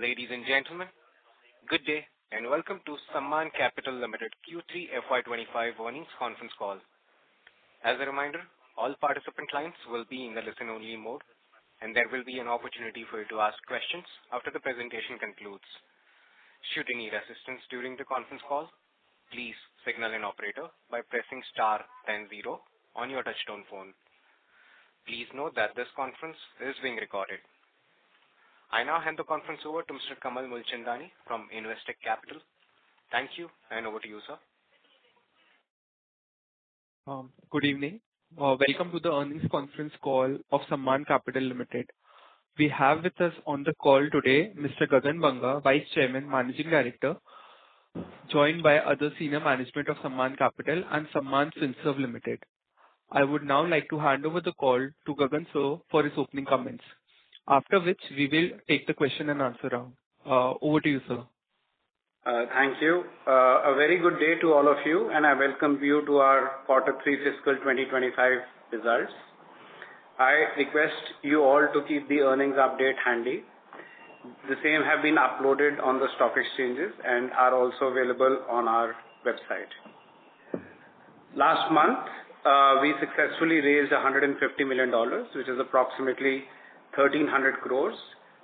Ladies and gentlemen, good day and welcome to Sammaan Capital Limited Q3FY25 earnings conference call. As a reminder, all participant lines will be in the listen-only mode, and there will be an opportunity for you to ask questions after the presentation concludes. Should you need assistance during the conference call, please signal an operator by pressing star 10 on your touchtone phone. Please note that this conference is being recorded. I now hand the conference over to Mr. Kamal Mulchandani from Investec Capital. Thank you, and over to you, sir. Good evening. Welcome to the earnings conference call of Sammaan Capital Limited. We have with us on the call today Mr. Gagan Banga, Vice Chairman, Managing Director, joined by other senior management of Sammaan Capital and Sammaan Finserv Limited. I would now like to hand over the call to Gagan sir for his opening comments, after which we will take the question and answer round. Over to you, sir. Thank you. A very good day to all of you, and I welcome you to our Q3 fiscal 2025 results. I request you all to keep the earnings update handy. The same have been uploaded on the stock exchanges and are also available on our website. Last month, we successfully raised $150 million, which is approximately 1,300 crores,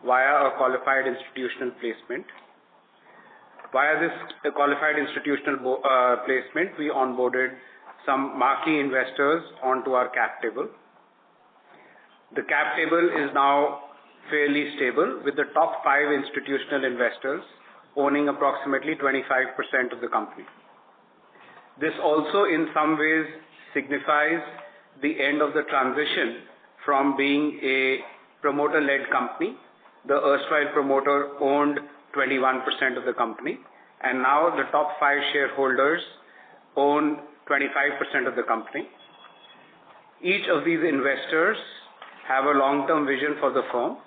via a qualified institutional placement. Via this qualified institutional placement, we onboarded some marquee investors onto our cap table. The cap table is now fairly stable, with the top 5 institutional investors owning approximately 25% of the company. This also in some ways signifies the end of the transition from being a promoter-led company. The erstwhile promoter owned 21% of the company, and now the top 5 shareholders own 25% of the company. Each of these investors have a long-term vision for the firm.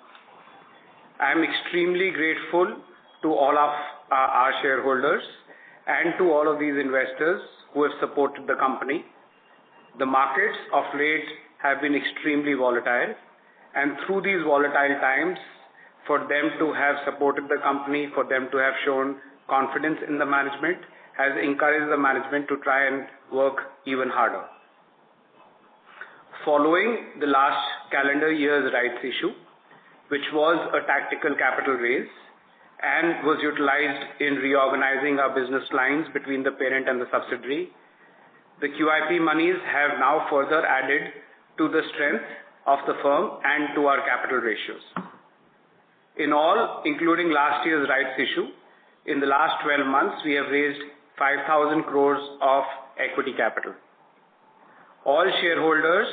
I am extremely grateful to all of our shareholders and to all of these investors who have supported the company. The markets of late have been extremely volatile, and through these volatile times, for them to have supported the company, for them to have shown confidence in the management, has encouraged the management to try and work even harder. Following the last calendar year's rights issue, which was a tactical capital raise and was utilized in reorganizing our business lines between the parent and the subsidiary, the QIP monies have now further added to the strength of the firm and to our capital ratios. In all, including last year's rights issue, in the last 12 months, we have raised 5,000 crores of equity capital. All shareholders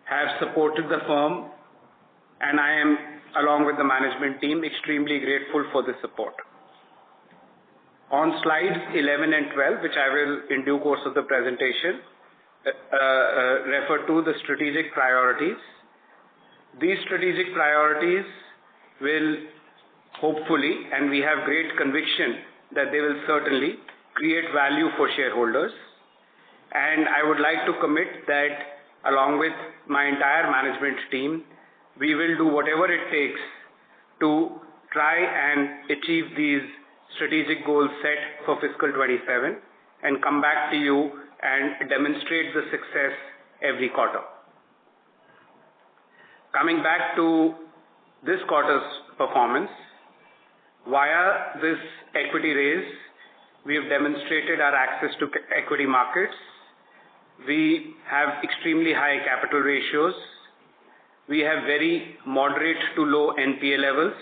have supported the firm, and I am, along with the management team, extremely grateful for the support. On slides 11 and 12, which I will, in due course of the presentation, refer to the strategic priorities. These strategic priorities will hopefully, and we have great conviction that they will certainly create value for shareholders. And I would like to commit that along with my entire management team, we will do whatever it takes to try and achieve these strategic goals set for fiscal 27 and come back to you and demonstrate the success every quarter. Coming back to this quarter's performance, via this equity raise, we have demonstrated our access to equity markets. We have extremely high capital ratios. We have very moderate to low NPA levels.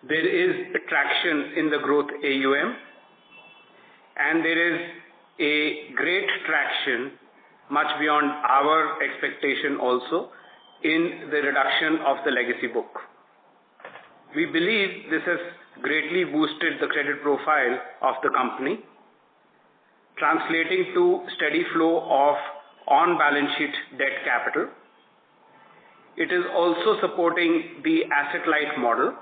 There is traction in the growth AUM, and there is a great traction, much beyond our expectation also, in the reduction of the legacy book. We believe this has greatly boosted the credit profile of the company, translating to steady flow of on-balance sheet debt capital. It is also supporting the asset-light model,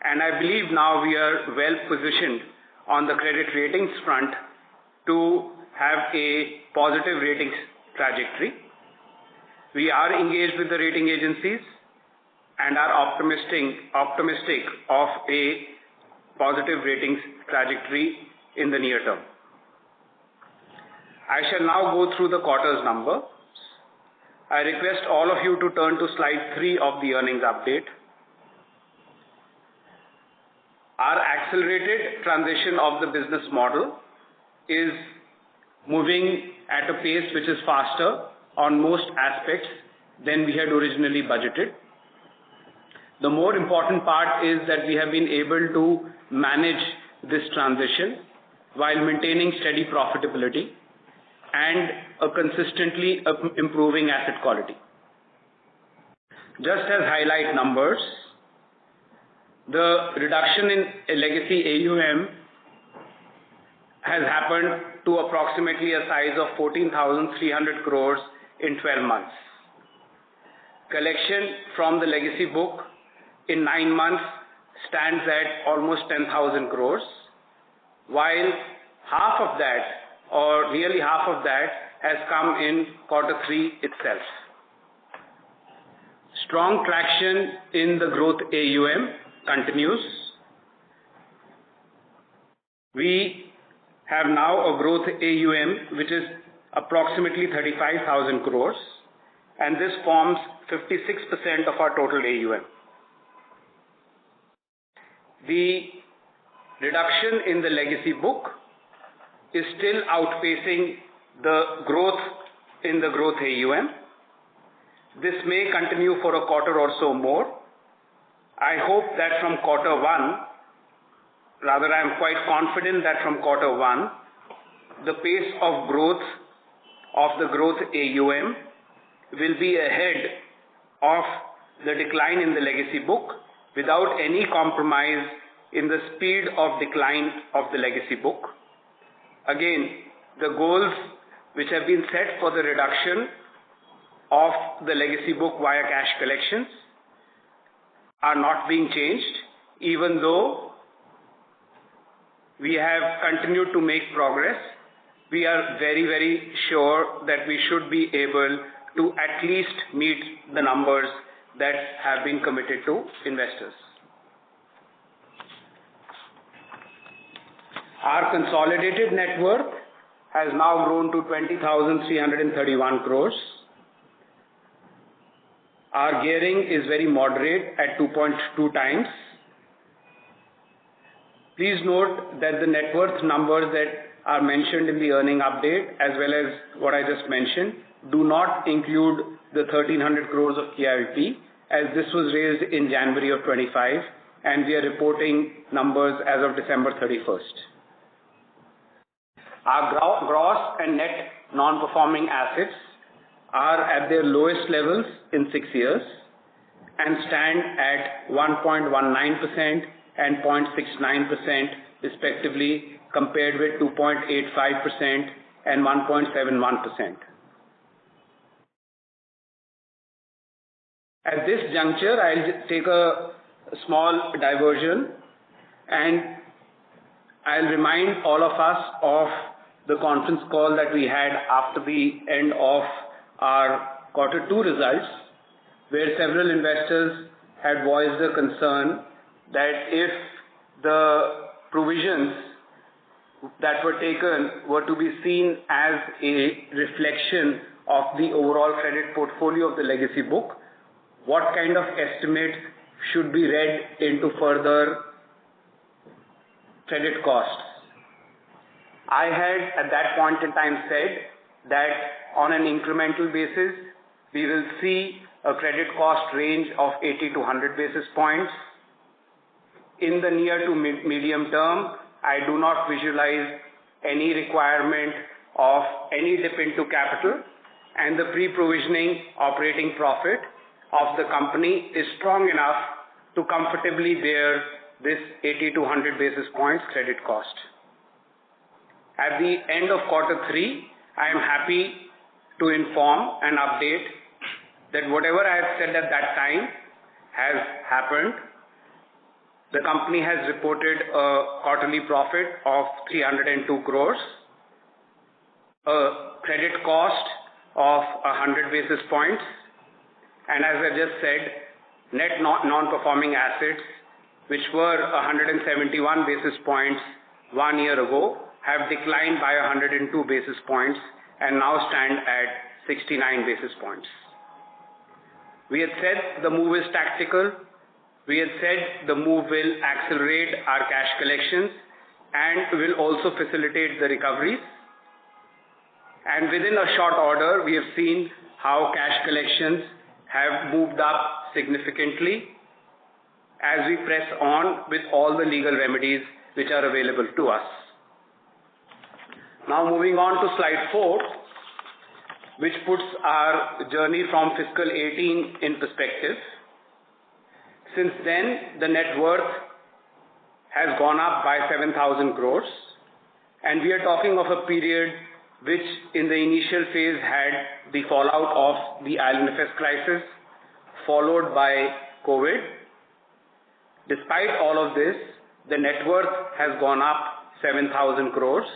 and I believe now we are well positioned on the credit ratings front to have a positive ratings trajectory. We are engaged with the rating agencies, and are optimistic of a positive ratings trajectory in the near term. I shall now go through the quarter's numbers. I request all of you to turn to slide 3 of the earnings update. Our accelerated transition of the business model is moving at a pace which is faster on most aspects than we had originally budgeted. The more important part is that we have been able to manage this transition while maintaining steady profitability and a consistently improving asset quality. Just as highlight numbers, the reduction in legacy AUM has happened to approximately a size of 14,300 crores in 12 months. Collection from the legacy book in 9 months stands at almost 10,000 crores, while half of that, or nearly half of that, has come in Q3 itself. Strong traction in the growth AUM continues. We have now a growth AUM which is approximately 35,000 crores, and this forms 56% of our total AUM. The reduction in the legacy book is still outpacing the growth in the growth AUM. This may continue for a quarter or so more. I hope that from Q1, rather I am quite confident that from Q1, the pace of growth of the growth AUM will be ahead of the decline in the legacy book without any compromise in the speed of decline of the legacy book. Again, the goals which have been set for the reduction of the legacy book via cash collections are not being changed, even though we have continued to make progress. We are very, very sure that we should be able to at least meet the numbers that have been committed to investors. Our consolidated net worth has now grown to 20,331 crores. Our gearing is very moderate at 2.2 times. Please note that the net worth numbers that are mentioned in the earning update, as well as what I just mentioned, do not include the 1,300 crores of QIP, as this was raised in January of 25, and we are reporting numbers as of December 31st. Our gross and net non-performing assets are at their lowest levels in 6 years and stand at 1.19% and 0.69% respectively, compared with 2.85% and 1.71%. At this juncture, I'll take a small diversion and I'll remind all of us of the conference call that we had after the end of our Q2 results, where several investors had voiced a concern that if the provisions that were taken were to be seen as a reflection of the overall credit portfolio of the legacy book, what kind of estimate should be read into further credit costs. I had at that point in time said that on an incremental basis, we will see a credit cost range of 80 to 100 basis points. In the near to medium term, I do not visualize any requirement of any dip into capital, and the pre-provisioning operating profit of the company is strong enough to comfortably bear this 80 to 100 basis points credit cost. At the end of Q3, I am happy to inform and update that whatever I have said at that time has happened. The company has reported a quarterly profit of 302 crores, a credit cost of 100 basis points, and as I just said, net non-performing assets, which were 171 basis points 1 year ago, have declined by 102 basis points and now stand at 69 basis points. We had said the move is tactical. We had said the move will accelerate our cash collections and will also facilitate the recoveries. And within a short order, we have seen how cash collections have moved up significantly as we press on with all the legal remedies which are available to us. Now moving on to slide 4, which puts our journey from fiscal 18 in perspective. Since then, the net worth has gone up by 7,000 crores, and we are talking of a period which in the initial phase had the fallout of the IL&FS crisis, followed by COVID. Despite all of this, the net worth has gone up 7,000 crores,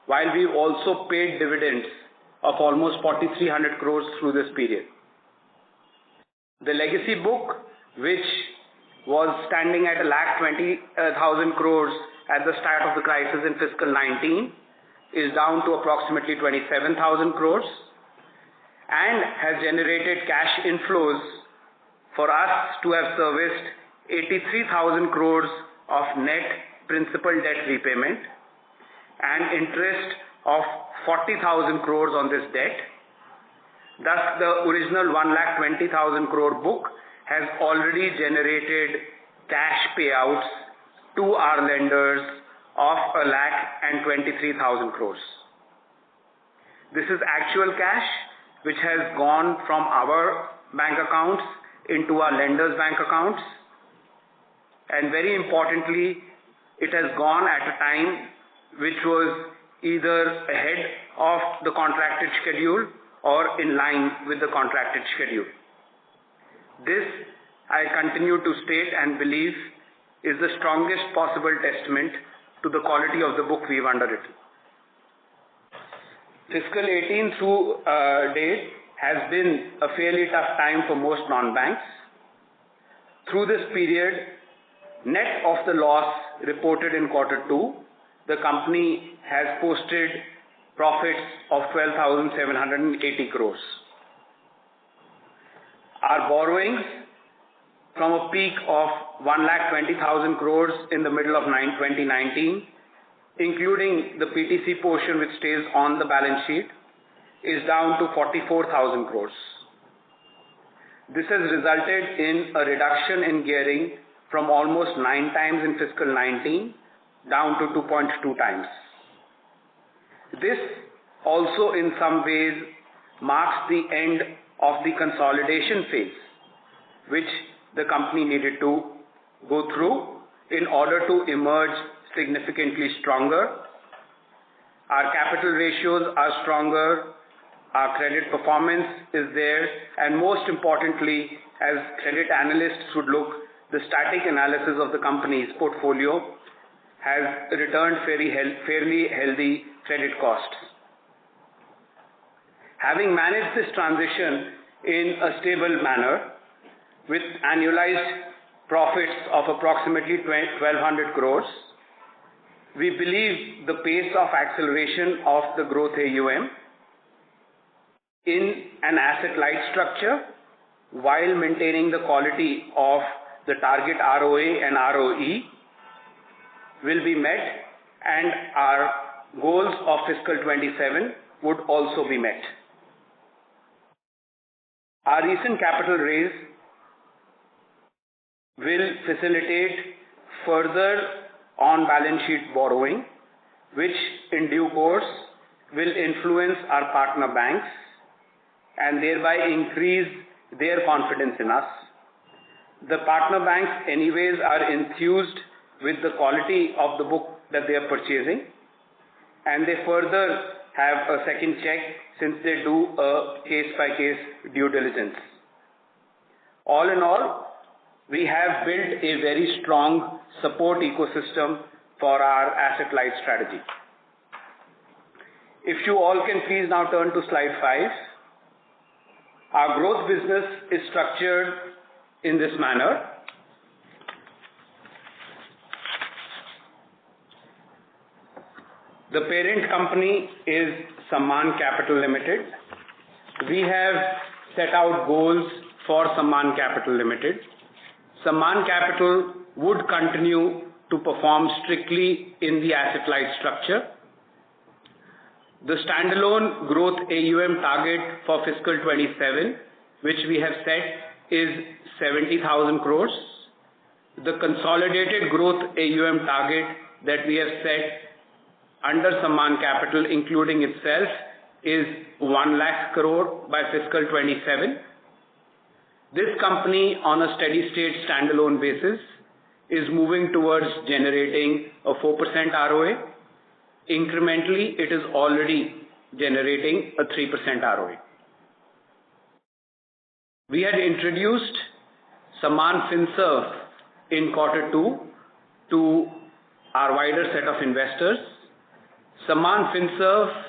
while we also paid dividends of almost 4,300 crores through this period. The legacy book, which was standing at 1,20,000 crores at the start of the crisis in fiscal 19, is down to approximately 27,000 crores and has generated cash inflows for us to have serviced 83,000 crores of net principal debt repayment and interest of 40,000 crores on this debt. Thus, the original 1,20,000 crore book has already generated cash payouts to our lenders of 1,23,000 crores. This is actual cash which has gone from our bank accounts into our lenders' bank accounts, and very importantly, it has gone at a time which was either ahead of the contracted schedule or in line with the contracted schedule. This, I continue to state and believe, is the strongest possible testament to the quality of the book we've underwritten. Fiscal 18 through date has been a fairly tough time for most non-banks. Through this period, net of the loss reported in Q2, the company has posted profits of 12,780 crores. Our borrowings from a peak of 1,20,000 crores in the middle of 2019, including the PTC portion which stays on the balance sheet, is down to 44,000 crores. This has resulted in a reduction in gearing from almost 9 times in fiscal 19 down to 2.2 times. This also in some ways marks the end of the consolidation phase, which the company needed to go through in order to emerge significantly stronger. Our capital ratios are stronger, our credit performance is there, and most importantly, as credit analysts would look, the static analysis of the company's portfolio has returned fairly healthy credit costs. Having managed this transition in a stable manner with annualized profits of approximately 1,200 crores, we believe the pace of acceleration of the growth AUM in an asset-light structure while maintaining the quality of the target ROA and ROE will be met, and our goals of fiscal 27 would also be met. Our recent capital raise will facilitate further on-balance sheet borrowing, which in due course will influence our partner banks and thereby increase their confidence in us. The partner banks anyways are enthused with the quality of the book that they are purchasing, and they further have a second check since they do a case-by-case due diligence. All in all, we have built a very strong support ecosystem for our asset-light strategy. If you all can please now turn to slide 5. Our growth business is structured in this manner. The parent company is Sammaan Capital Limited. We have set out goals for Sammaan Capital Limited. Sammaan Capital would continue to perform strictly in the asset-light structure. The standalone growth AUM target for fiscal 27, which we have set, is 70,000 crores. The consolidated growth AUM target that we have set under Sammaan Capital, including itself, is 1 lakh crore by fiscal 27. This company, on a steady-state standalone basis, is moving towards generating a 4% ROA. Incrementally, it is already generating a 3% ROA. We had introduced Sammaan FinServe in Q2 to our wider set of investors. Sammaan FinServe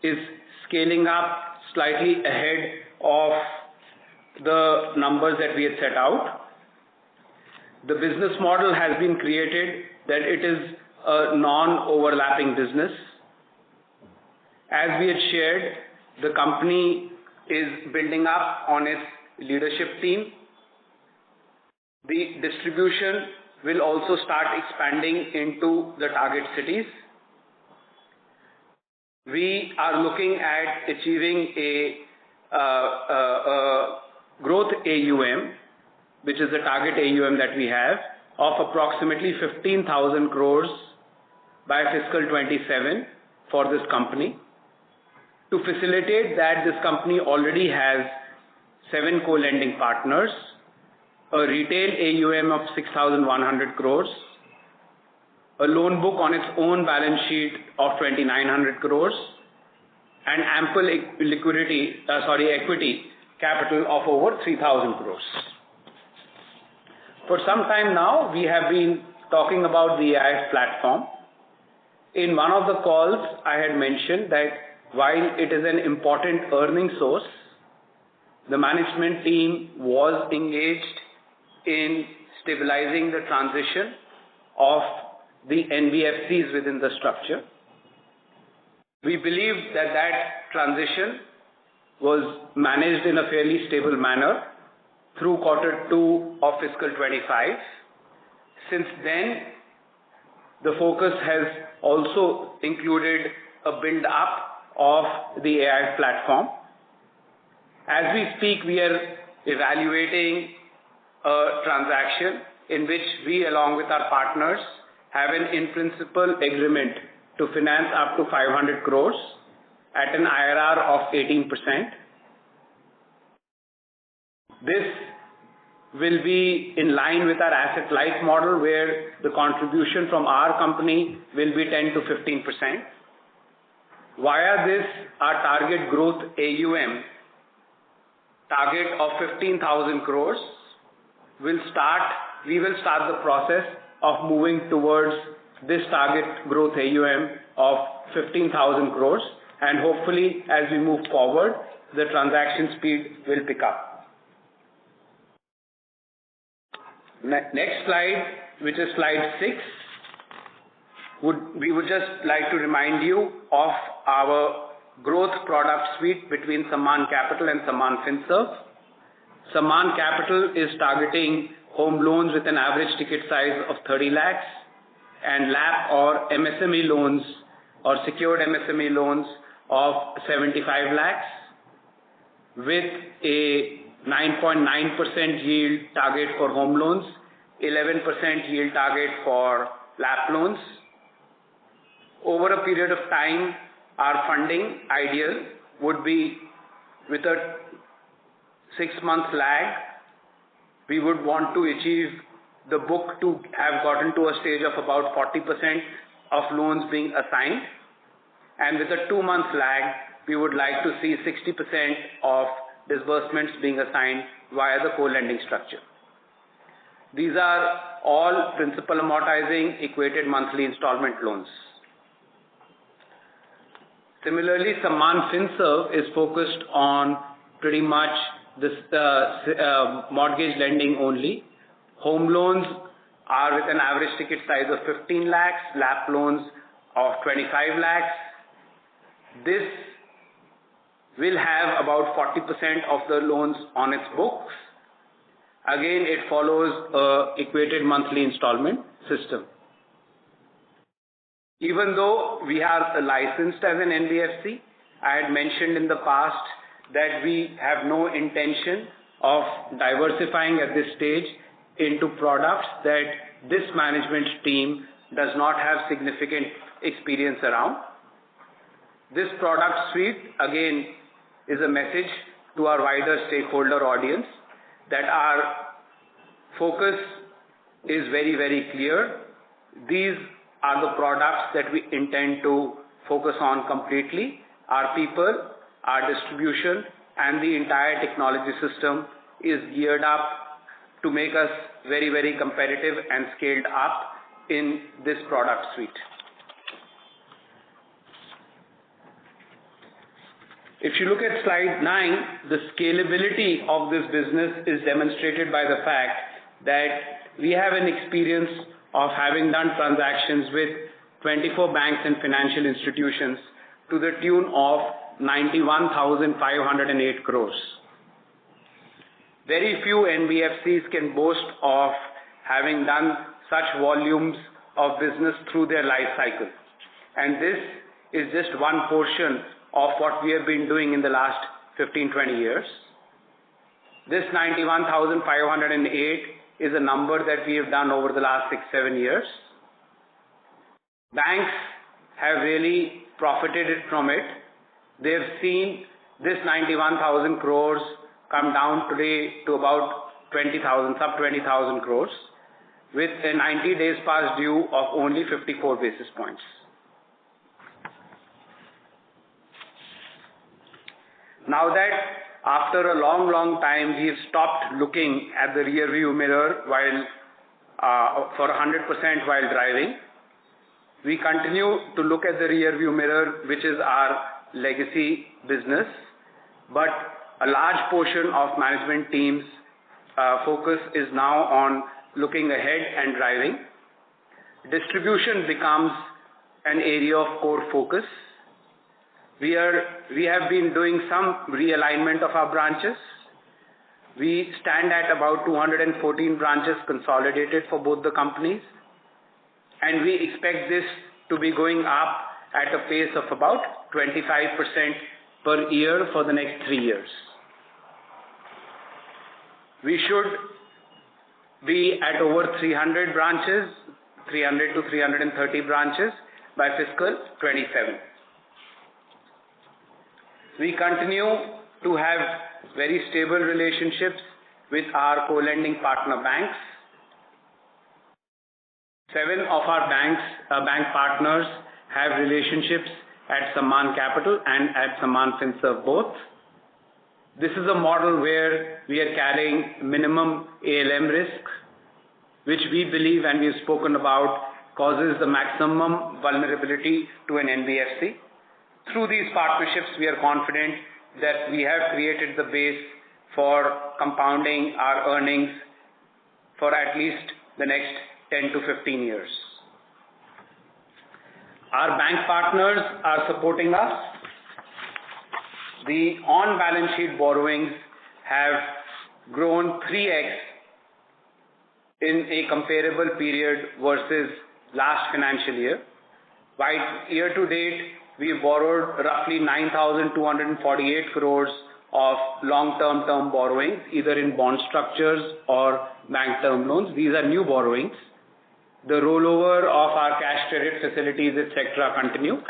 is scaling up slightly ahead of the numbers that we had set out. The business model has been created that it is a non-overlapping business. As we had shared, the company is building up on its leadership team. The distribution will also start expanding into the target cities. We are looking at achieving a growth AUM, which is the target AUM that we have, of approximately 15,000 crores by fiscal 27 for this company. To facilitate that, this company already has 7 co-lending partners, a retail AUM of 6,100 crores, a loan book on its own balance sheet of 2,900 crores, and ample equity capital of over 3,000 crores. For some time now, we have been talking about the AIF platform. In one of the calls, I had mentioned that while it is an important earning source, the management team was engaged in stabilizing the transition of the NBFCs within the structure. We believe that that transition was managed in a fairly stable manner through Q2 of fiscal 25. Since then, the focus has also included a build-up of the AIF platform. As we speak, we are evaluating a transaction in which we, along with our partners, have an in-principle agreement to finance up to 500 crores at an IRR of 18%. This will be in line with our asset-light model, where the contribution from our company will be 10 to 15%. Via this, our target growth AUM target of 15,000 crores we will start the process of moving towards this target growth AUM of 15,000 crores, and hopefully, as we move forward, the transaction speed will pick up. Next slide, which is slide 6, we would just like to remind you of our growth product suite between Sammaan Capital and Sammaan FinServe. Sammaan Capital is targeting home loans with an average ticket size of 30 lakhs and LAP or MSME loans or secured MSME loans of 75 lakhs with a 9.9% yield target for home loans, 11% yield target for LAP loans. Over a period of time, our funding ideal would be with a 6-month lag. We would want to achieve the book to have gotten to a stage of about 40% of loans being assigned, and with a 2-month lag, we would like to see 60% of disbursements being assigned via the co-lending structure. These are all principal amortizing equated monthly installment loans. Similarly, Sammaan FinServe is focused on pretty much this mortgage lending only. Home loans are with an average ticket size of 15 lakhs, LAP loans of 25 lakhs. This will have about 40% of the loans on its books. Again, it follows a equated monthly installment system. Even though we are licensed as an NBFC, I had mentioned in the past that we have no intention of diversifying at this stage into products that this management team does not have significant experience around. This product suite, again, is a message to our wider stakeholder audience that our focus is very, very clear. These are the products that we intend to focus on completely. Our people, our distribution, and the entire technology system is geared up to make us very, very competitive and scaled up in this product suite. If you look at slide 9, the scalability of this business is demonstrated by the fact that we have an experience of having done transactions with 24 banks and financial institutions to the tune of 91,508 crores. Very few NBFCs can boast of having done such volumes of business through their life cycle. And this is just one portion of what we have been doing in the last 15-20 years. This 91,508 is a number that we have done over the last 6-7 years. Banks have really profited from it. They have seen this 91,000 crores come down today to about 20,000, sub 20,000 crores, with a 90 days past due of only 54 basis points. Now that after a long time we have stopped looking at the rear view mirror while for 100% while driving, we continue to look at the rear view mirror, which is our legacy business, but a large portion of management team's focus is now on looking ahead and driving. Distribution becomes an area of core focus. We have been doing some realignment of our branches. We stand at about 214 branches consolidated for both the companies, and we expect this to be going up at a pace of about 25% per year for the next 3 years. We should be at over 300 branches, 300 to 330 branches by fiscal 27. We continue to have very stable relationships with our co-lending partner banks. 7 of our bank partners have relationships at Sammaan Capital and at Sammaan Finserv both. This is a model where we are carrying minimum ALM risk, which we believe and we've spoken about causes the maximum vulnerability to an NBFC. Through these partnerships, we are confident that we have created the base for compounding our earnings for at least the next 10 to 15 years. Our bank partners are supporting us. The on-balance sheet borrowings have grown 3x in a comparable period versus last financial year. By year to date, we borrowed roughly 9,248 crores of long-term term borrowings, either in bond structures or bank term loans. These are new borrowings. The rollover of our cash credit facilities, etc., continue,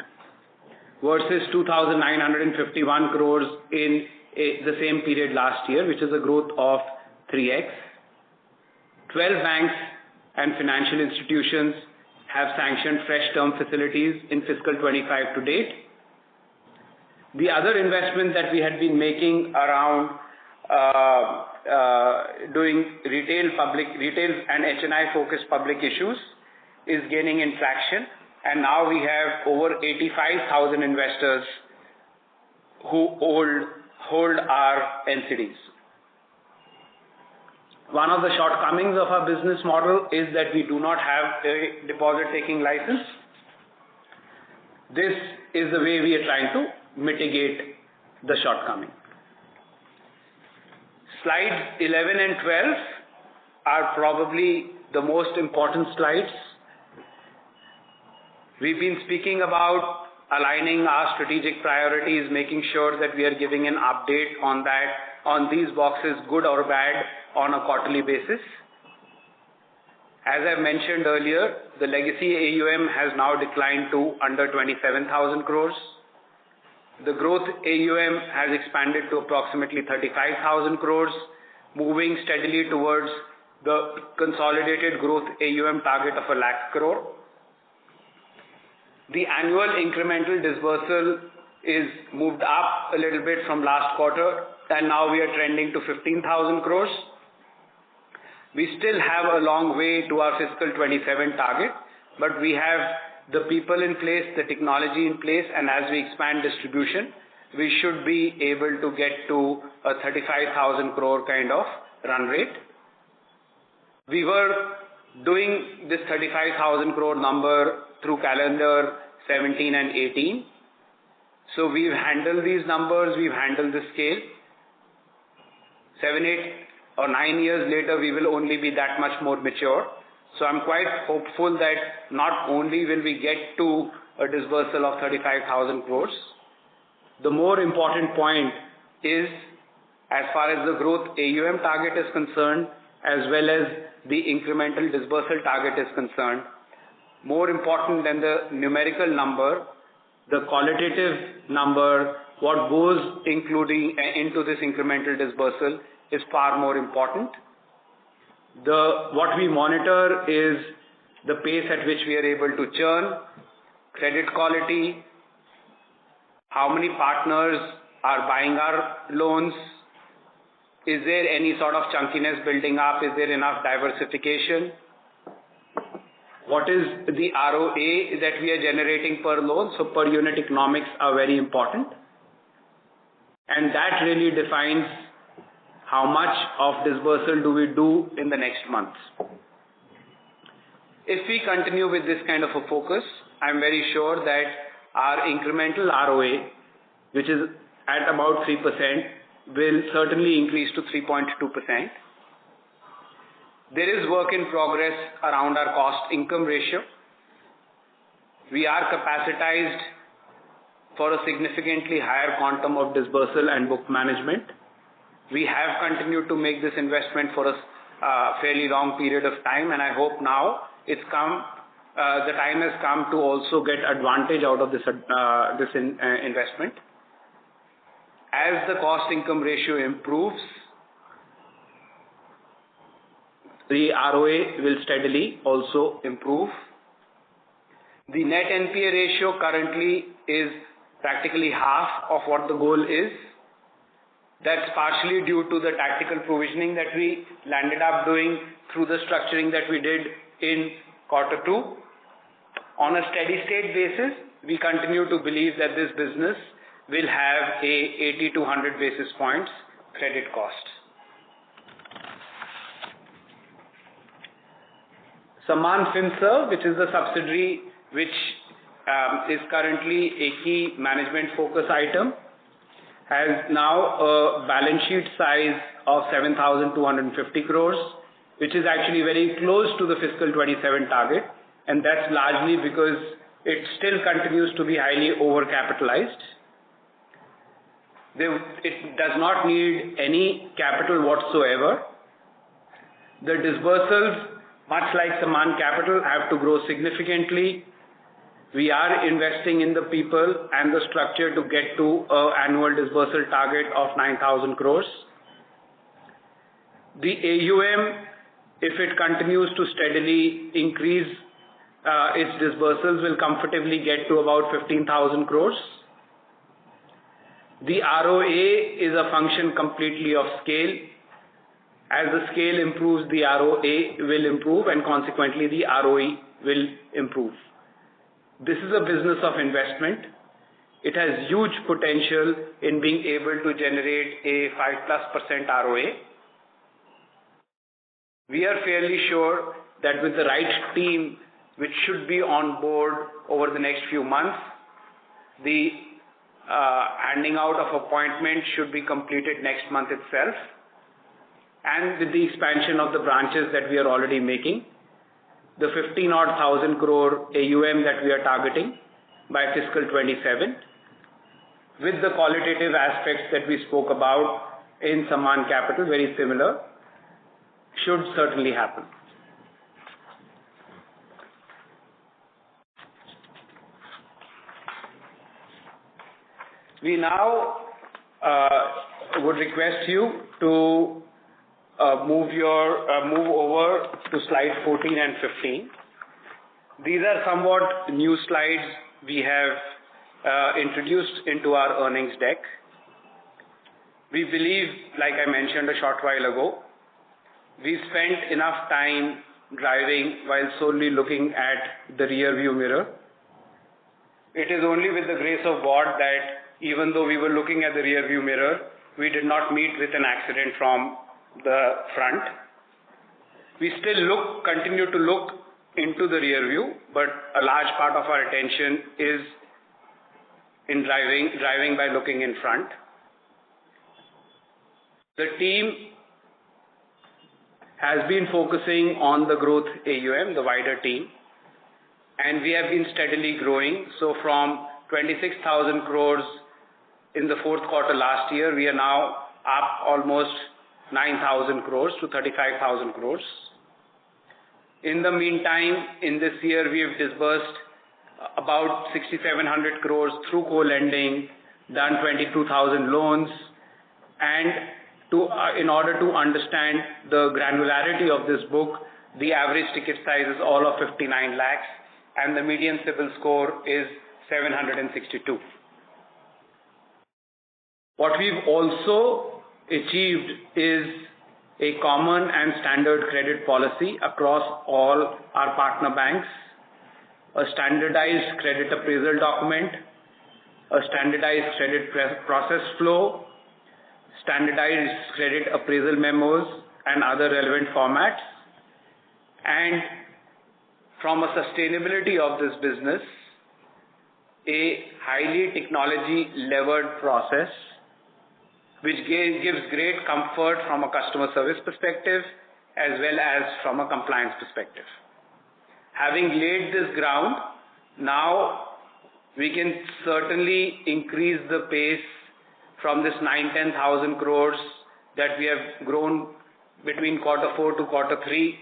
versus 2,951 crores in the same period last year, which is a growth of 3x. 12 banks and financial institutions have sanctioned fresh term facilities in fiscal 25 to date. The other investment that we had been making around doing retail and HNI focused public issues is gaining in traction, and now we have over 85,000 investors who hold our NCDs. One of the shortcomings of our business model is that we do not have a deposit-taking license. This is the way we are trying to mitigate the shortcoming. Slides 11 and 12 are probably the most important slides. We've been speaking about aligning our strategic priorities, making sure that we are giving an update on that, on these boxes, good or bad, on a quarterly basis. As I mentioned earlier, the legacy AUM has now declined to under 27,000 crores. The growth AUM has expanded to approximately 35,000 crores, moving steadily towards the consolidated growth AUM target of 1 lakh crore. The annual incremental dispersal is moved up a little bit from last quarter, and now we are trending to 15,000 crores. We still have a long way to our fiscal 27 target, but we have the people in place, the technology in place, and as we expand distribution, we should be able to get to a 35,000 crore kind of run rate. We were doing this 35,000 crore number through calendar 17 and 18. So we've handled these numbers, we've handled the scale. 7, 8 or 9 years later, we will only be that much more mature. So I'm quite hopeful that not only will we get to a disbursal of 35,000 crores, the more important point is, as far as the growth AUM target is concerned, as well as the incremental disbursal target is concerned, more important than the numerical number, the qualitative number, what goes including into this incremental disbursal is far more important. What we monitor is the pace at which we are able to churn, credit quality, how many partners are buying our loans, is there any sort of chunkiness building up, is there enough diversification, what is the ROA that we are generating per loan. So per unit economics are very important, and that really defines how much of disbursal do we do in the next months. If we continue with this kind of a focus, I'm very sure that our incremental ROA, which is at about 3%, will certainly increase to 3.2%. There is work in progress around our cost-income ratio. We are capacitized for a significantly higher quantum of disbursal and book management. We have continued to make this investment for a fairly long period of time, and I hope now the time has come to also get advantage out of this investment. As the cost-income ratio improves, the ROA will steadily also improve. The net NPA ratio currently is practically half of what the goal is. That's partially due to the tactical provisioning that we landed up doing through the structuring that we did in Q2. On a steady state basis, we continue to believe that this business will have a 80 to 100 basis points credit cost. Sammaan FinServe, which is the subsidiary which is currently a key management focus item, has now a balance sheet size of 7,250 crores, which is actually very close to the fiscal 27 target, and that's largely because it still continues to be highly overcapitalized. It does not need any capital whatsoever. The disbursals, much like Sammaan Capital, have to grow significantly. We are investing in the people and the structure to get to an annual disbursal target of 9,000 crores. The AUM, if it continues to steadily increase, its disbursals will comfortably get to about 15,000 crores. The ROA is a function completely of scale. As the scale improves, the ROA will improve, and consequently the ROE will improve. This is a business of investment. It has huge potential in being able to generate a 5+% ROA. We are fairly sure that with the right team, which should be on board over the next few months, the handing out of appointments should be completed next month itself. And with the expansion of the branches that we are already making, the 15,000 crore AUM that we are targeting by fiscal 27, with the qualitative aspects that we spoke about in Sammaan Capital, very similar, should certainly happen. We now would request you to move over to slide 14 and 15. These are somewhat new slides we have introduced into our earnings deck. We believe, like I mentioned a short while ago, we spent enough time driving while solely looking at the rear view mirror. It is only with the grace of God that even though we were looking at the rear view mirror, we did not meet with an accident from the front. We still continue to look into the rear view, but a large part of our attention is in driving by looking in front. The team has been focusing on the growth AUM, the wider team, and we have been steadily growing. So from 26,000 crores in the fourth quarter last year, we are now up almost 9,000 crores to 35,000 crores. In the meantime, in this year, we have disbursed about 6,700 crores through co-lending, done 22,000 loans, and in order to understand the granularity of this book, the average ticket size is all of 59 lakhs, and the median CIBIL score is 762. What we've also achieved is a common and standard credit policy across all our partner banks, a standardized credit appraisal document, a standardized credit process flow, standardized credit appraisal memos and other relevant formats, and from a sustainability of this business, a highly technology-levered process which gives great comfort from a customer service perspective as well as from a compliance perspective. Having laid this ground, now we can certainly increase the pace from this 9,000-10,000 crores that we have grown between quarter 4 to quarter 3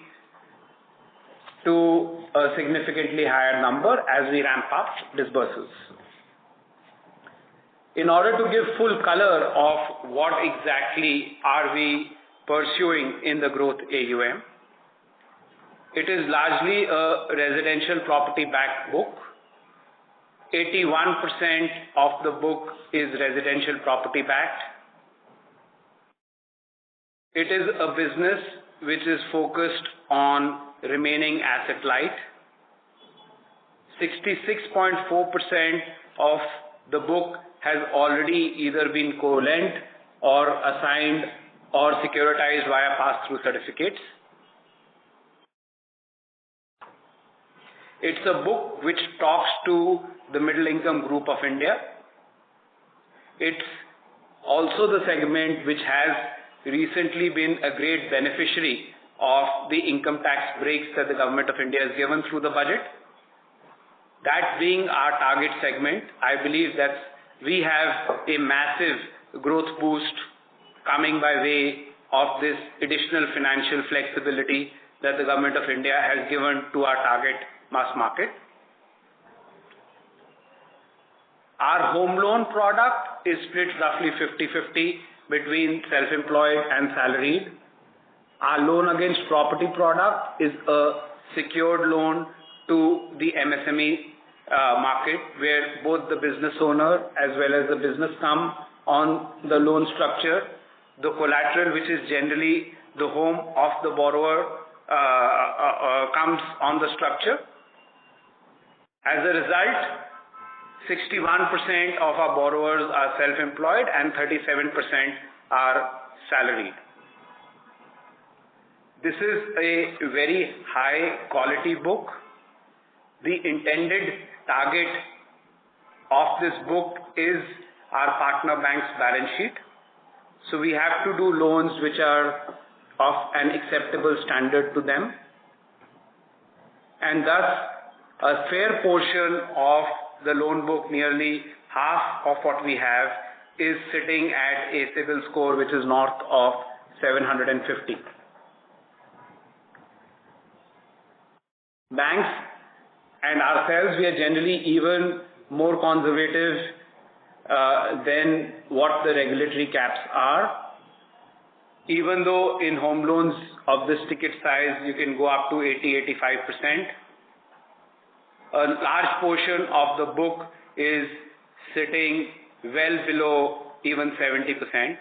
to a significantly higher number as we ramp up disbursements. In order to give full color of what exactly are we pursuing in the growth AUM, it is largely a residential property-backed book. 81% of the book is residential property-backed. It is a business which is focused on remaining asset light. 66.4% of the book has already either been co-lent or assigned or securitized via pass-through certificates. It's a book which talks to the middle income group of India. It's also the segment which has recently been a great beneficiary of the income tax breaks that the government of India has given through the budget. That being our target segment, I believe that we have a massive growth boost coming by way of this additional financial flexibility that the government of India has given to our target mass market. Our home loan product is split roughly 50-50 between self-employed and salaried. Our loan against property product is a secured loan to the MSME market, where both the business owner as well as the business come on the loan structure. The collateral, which is generally the home of the borrower, comes on the structure. As a result, 61% of our borrowers are self-employed and 37% are salaried. This is a very high quality book. The intended target of this book is our partner bank's balance sheet. So we have to do loans which are of an acceptable standard to them. And thus, a fair portion of the loan book, nearly half of what we have, is sitting at a CIBIL score which is north of 750. Banks and ourselves, we are generally even more conservative than what the regulatory caps are. Even though in home loans of this ticket size, you can go up to 80-85%. A large portion of the book is sitting well below even 70%.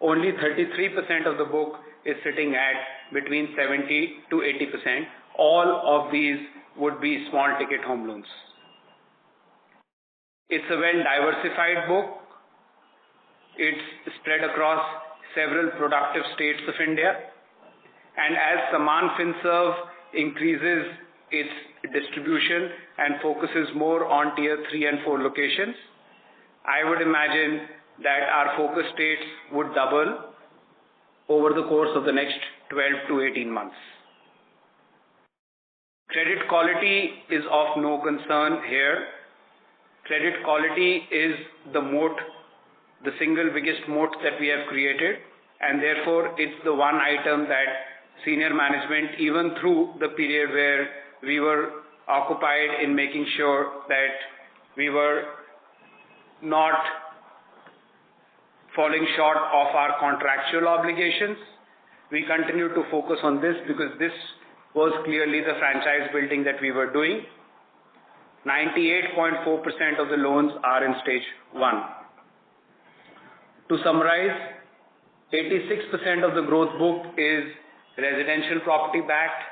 Only 33% of the book is sitting at between 70 to 80%. All of these would be small ticket home loans. It's a well diversified book. It's spread across several productive states of India. And as Sammaan FinServe increases its distribution and focuses more on tier 3 and 4 locations, I would imagine that our focus states would double over the course of the next 12 to 18 months. Credit quality is of no concern here. Credit quality is the moat, the single biggest moat that we have created, and therefore it's the one item that senior management, even through the period where we were occupied in making sure that we were not falling short of our contractual obligations, we continue to focus on this because this was clearly the franchise building that we were doing. 98.4% of the loans are in stage 1. To summarize, 86% of the growth book is residential property backed.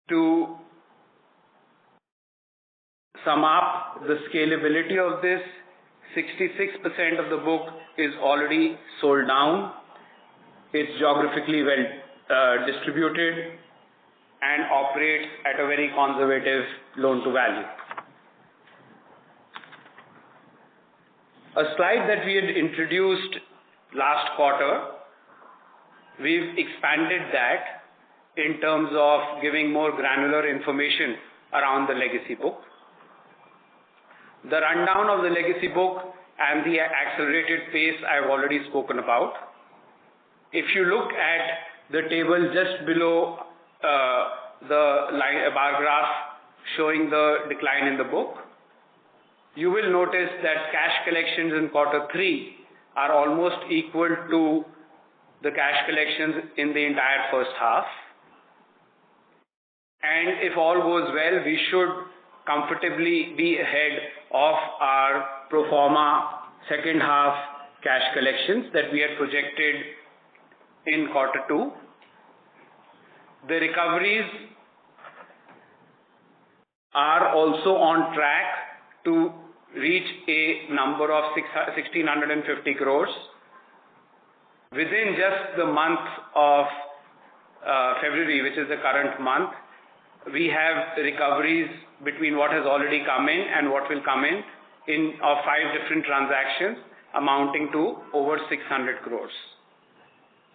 To sum up the scalability of this, 66% of the book is already sold down. It's geographically well distributed and operates at a very conservative loan to value. A slide that we had introduced last quarter, we've expanded that in terms of giving more granular information around the legacy book. The rundown of the legacy book and the accelerated pace I've already spoken about. If you look at the table just below the bar graph showing the decline in the book, you will notice that cash collections in Q3 are almost equal to the cash collections in the entire first half. And if all goes well, we should comfortably be ahead of our pro forma second half cash collections that we had projected in Q2. The recoveries are also on track to reach a number of 1,650 crores. Within just the month of February, which is the current month, we have recoveries between what has already come in and what will come in of 5 different transactions amounting to over 600 crores.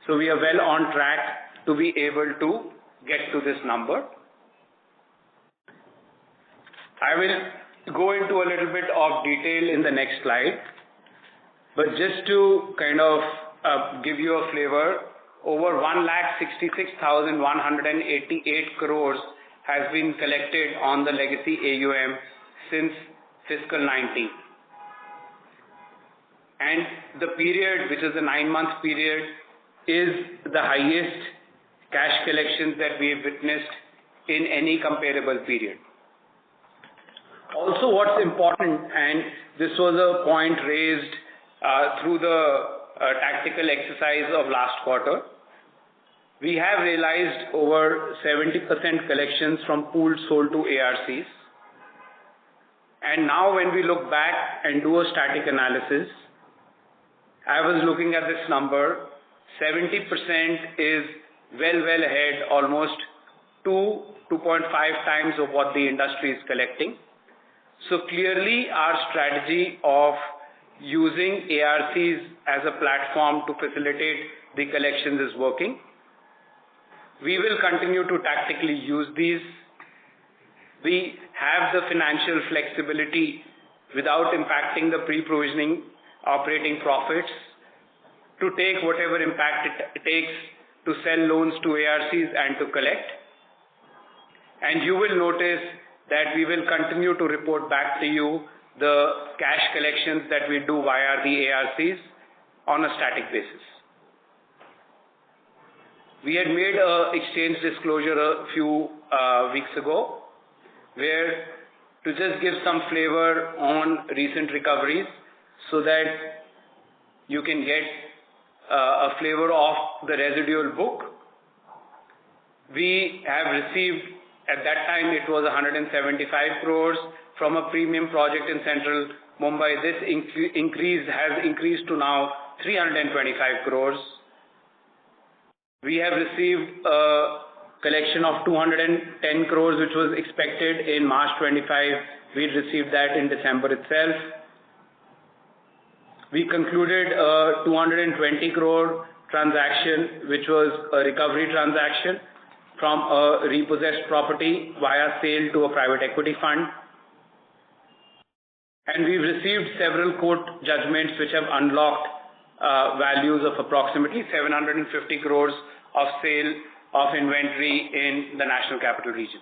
So we are well on track to be able to get to this number. I will go into a little bit of detail in the next slide, but just to kind of give you a flavor, over 1,66,188 crores has been collected on the legacy AUM since fiscal 19. And the period, which is the 9-month period, is the highest cash collections that we have witnessed in any comparable period. Also, what's important, and this was a point raised through the tactical exercise of last quarter, we have realized over 70% collections from pools sold to ARCs. And now when we look back and do a static analysis, I was looking at this number, 70% is well ahead, almost 2.5 times of what the industry is collecting. So clearly our strategy of using ARCs as a platform to facilitate the collections is working. We will continue to tactically use these. We have the financial flexibility without impacting the pre-provisioning operating profits to take whatever impact it takes to sell loans to ARCs and to collect. And you will notice that we will continue to report back to you the cash collections that we do via the ARCs on a static basis. We had made an exchange disclosure a few weeks ago, where to just give some flavor on recent recoveries so that you can get a flavor of the residual book. We have received, at that time it was 175 crores from a premium project in central Mumbai. This has increased to now 325 crores. We have received a collection of 210 crores, which was expected in March 25. We received that in December itself. We concluded a 220 crore transaction, which was a recovery transaction from a repossessed property via sale to a private equity fund. And we've received several court judgments which have unlocked values of approximately 750 crores of sale of inventory in the National Capital Region.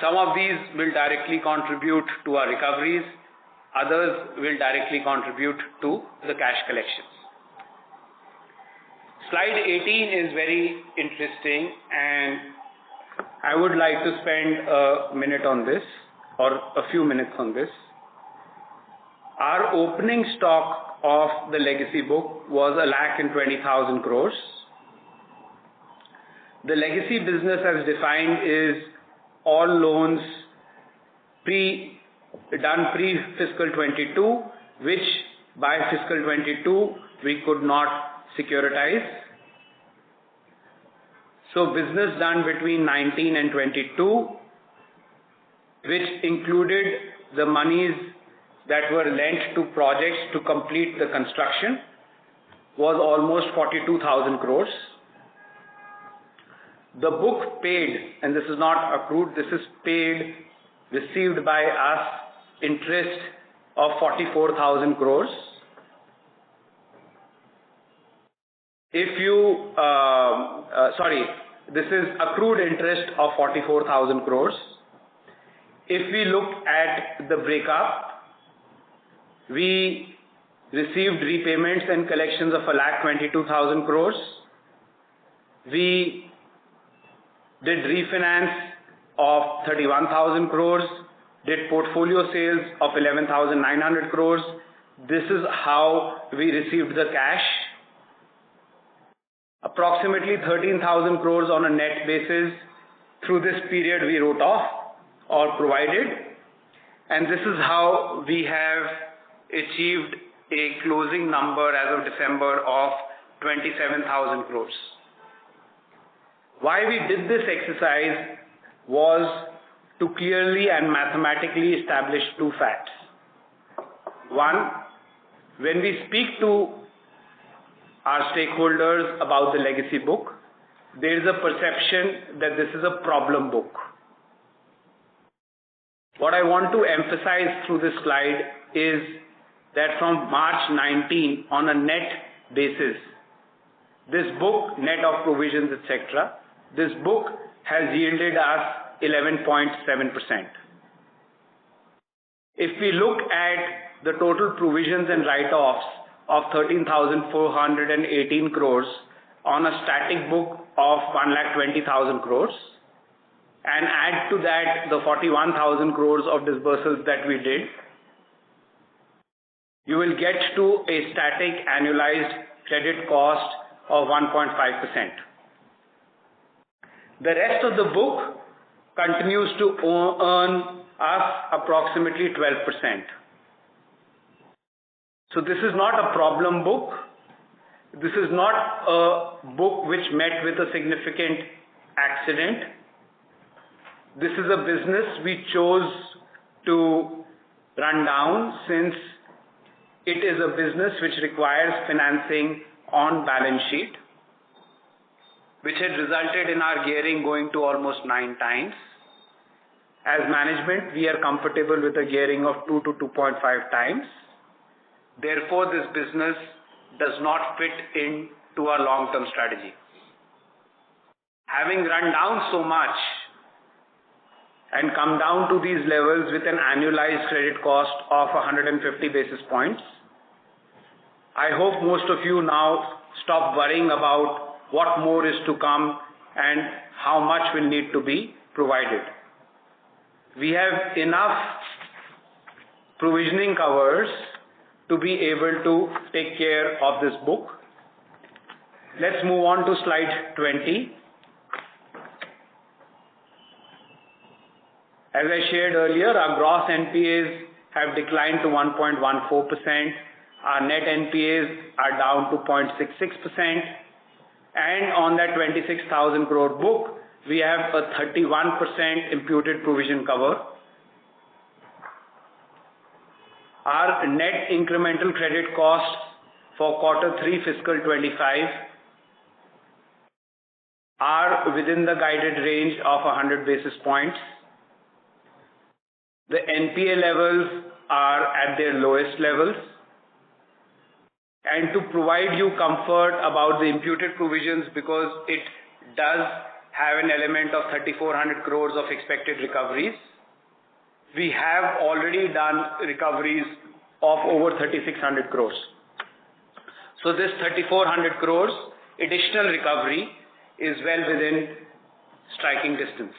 Some of these will directly contribute to our recoveries, others will directly contribute to the cash collections. Slide 18 is very interesting, and I would like to spend a minute on this, or a few minutes on this. Our opening stock of the legacy book was 1,20,000 crores. The legacy business as defined is all loans done pre-fiscal 22, which by fiscal 22 we could not securitize. So business done between 19 and 22, which included the monies that were lent to projects to complete the construction, was almost 42,000 crores. The book paid, and this is not accrued, this is paid, received by us, interest of 44,000 crores. If you, this is accrued interest of 44,000 crores. If we look at the breakup, we received repayments and collections of 1,22,000 crores. We did refinance of 31,000 crores, did portfolio sales of 11,900 crores. This is how we received the cash. Approximately 13,000 crores on a net basis through this period we wrote off or provided, and this is how we have achieved a closing number as of December of 27,000 crores. Why we did this exercise was to clearly and mathematically establish two facts. One, when we speak to our stakeholders about the legacy book, there is a perception that this is a problem book. What I want to emphasize through this slide is that from March 19 on a net basis, this book, net of provisions, etc., this book has yielded us 11.7%. If we look at the total provisions and write-offs of 13,418 crores on a static book of 1,20,000 crores, and add to that the 41,000 crores of disbursals that we did, you will get to a static annualized credit cost of 1.5%. The rest of the book continues to earn us approximately 12%. So this is not a problem book. This is not a book which met with a significant accident. This is a business we chose to run down since it is a business which requires financing on balance sheet, which had resulted in our gearing going to almost 9 times. As management, we are comfortable with a gearing of 2 to 2.5 times. Therefore, this business does not fit into our long-term strategy. Having run down so much and come down to these levels with an annualized credit cost of 150 basis points, I hope most of you now stop worrying about what more is to come and how much will need to be provided. We have enough provisioning covers to be able to take care of this book. Let's move on to slide 20. As I shared earlier, our gross NPAs have declined to 1.14%. Our net NPAs are down to 0.66%. And on that 26,000 crore book, we have a 31% imputed provision cover. Our net incremental credit costs for Q3 fiscal 25 are within the guided range of 100 basis points. The NPA levels are at their lowest levels. And to provide you comfort about the imputed provisions, because it does have an element of 3,400 crores of expected recoveries, we have already done recoveries of over 3,600 crores. So this 3,400 crores additional recovery is well within striking distance.